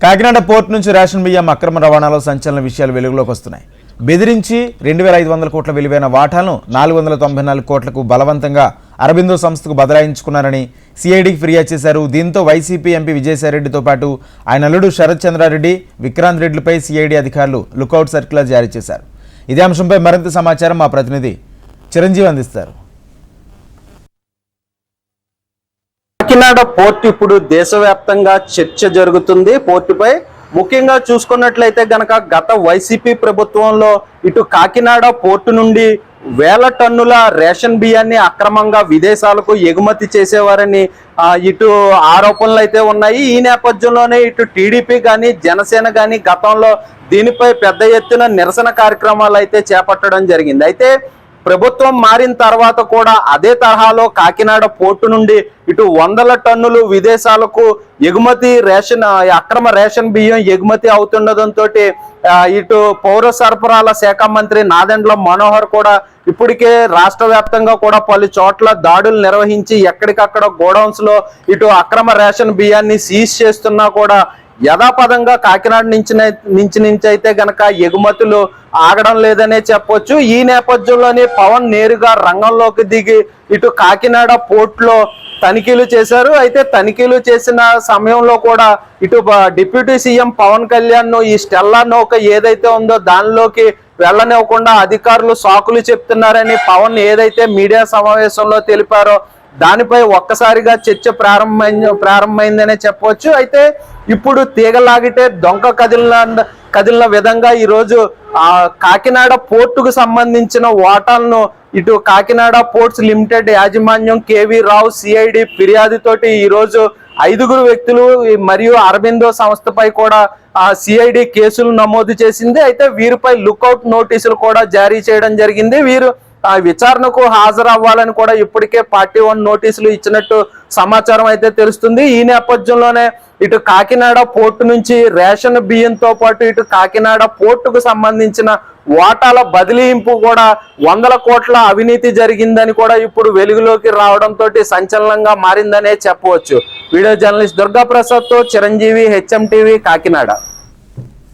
Kakinada port నుంచి ration బియ్యం అక్రమ రవాణాలో సంచలన విషయాలు వెలుగులోకి వస్తున్నాయి. బెదిరించి 2500 కోట్ల విలువైన వాటాలను 494 కోట్లకు బలవంతంగా అరబిందో సంస్థకు బదలాయించుకున్నారని సిఐడికి ఫిర్యాదు చేశారు. దీంతో వైసీపీ ఎంపీ విజయసాయిరెడ్డితో పాటు ఆయన అల్లుడు శరత్ చంద్రారెడ్డి, విక్రాంత్ రెడ్డిలపై సిఐడి అధికారులు లుకౌట్ సర్క్యులర్ జారీ చేశారు. ఇదే అంశంపై మరింత సమాచారం మా ప్రతినిధి చిరంజీవి అందిస్తారు. కాకినాడ పోర్టు ఇప్పుడు దేశవ్యాప్తంగా చర్చ జరుగుతుంది. పోర్టుపై ముఖ్యంగా చూసుకున్నట్లయితే గనక గత వైసీపీ ప్రభుత్వంలో ఇటు కాకినాడ పోర్టు నుండి వేల టన్నుల రేషన్ బియ్యాన్ని అక్రమంగా విదేశాలకు ఎగుమతి చేసేవారని ఇటు ఆరోపణలు అయితే ఉన్నాయి. ఈ నేపథ్యంలోనే ఇటు టీడీపీ కానీ జనసేన కానీ గతంలో దీనిపై పెద్ద ఎత్తున నిరసన కార్యక్రమాలు అయితే చేపట్టడం జరిగింది. అయితే ప్రభుత్వం మారిన తర్వాత కూడా అదే తరహాలో కాకినాడ పోర్టు నుండి ఇటు 100 టన్నులు విదేశాలకు ఎగుమతి అక్రమ రేషన్ బియ్యం ఎగుమతి అవుతుండడంతో ఇటు పౌర సరఫరాల శాఖ మంత్రి నాదెండ్ల మనోహర్ కూడా ఇప్పటికే రాష్ట్ర వ్యాప్తంగా కూడా పలు చోట్ల దాడులు నిర్వహించి ఎక్కడికక్కడ గోడౌన్స్ లో ఇటు అక్రమ రేషన్ బియ్యాన్ని సీజ్ చేస్తున్నా కూడా యథాపదంగా కాకినాడ నుంచి అయితే గనక ఎగుమతులు ఆగడం లేదనే చెప్పొచ్చు. ఈ నేపథ్యంలోనే పవన్ నేరుగా రంగంలోకి దిగి ఇటు కాకినాడ పోర్టులో తనిఖీలు చేశారు. అయితే తనిఖీలు చేసిన సమయంలో కూడా ఇటు డిప్యూటీ సీఎం పవన్ కళ్యాణ్ ఈ స్టెల్లా నౌక ఏదైతే ఉందో దానిలోకి వెళ్ళనివ్వకుండా అధికారులు సాకులు చెప్తున్నారని పవన్ ఏదైతే మీడియా సమావేశంలో తెలిపారో దానిపై ఒక్కసారిగా చర్చ ప్రారంభమైందనే చెప్పవచ్చు. అయితే ఇప్పుడు తీగలాగితే దొంగ కదిలిన విధంగా ఈరోజు కాకినాడ పోర్టుకు సంబంధించిన వాటాలను ఇటు కాకినాడ పోర్ట్స్ లిమిటెడ్ యాజమాన్యం కేవీ రావు సిఐడి ఫిర్యాదుతోటి ఈరోజు 5 వ్యక్తులు మరియు అరబిందో సంస్థపై కూడా సిఐడి కేసులు నమోదు చేసింది. అయితే వీరిపై లుకౌట్ నోటీసులు కూడా జారీ చేయడం జరిగింది. వీరు విచారణకు హాజరవ్వాలని కూడా ఇప్పటికే పార్టీ 1 నోటీసులు ఇచ్చినట్టు సమాచారం అయితే తెలుస్తుంది. ఈ నేపథ్యంలోనే ఇటు కాకినాడ పోర్టు నుంచి రేషన్ బియ్యంతో పాటు ఇటు కాకినాడ పోర్టుకు సంబంధించిన వాటాల బదిలీంపు కూడా 100 కోట్ల అవినీతి జరిగిందని కూడా ఇప్పుడు వెలుగులోకి రావడంతో సంచలనంగా మారిందనే చెప్పవచ్చు. వీడియో జర్నలిస్ట్ దుర్గా ప్రసాద్ తో చిరంజీవి, హెచ్ఎం టీవీ, కాకినాడ.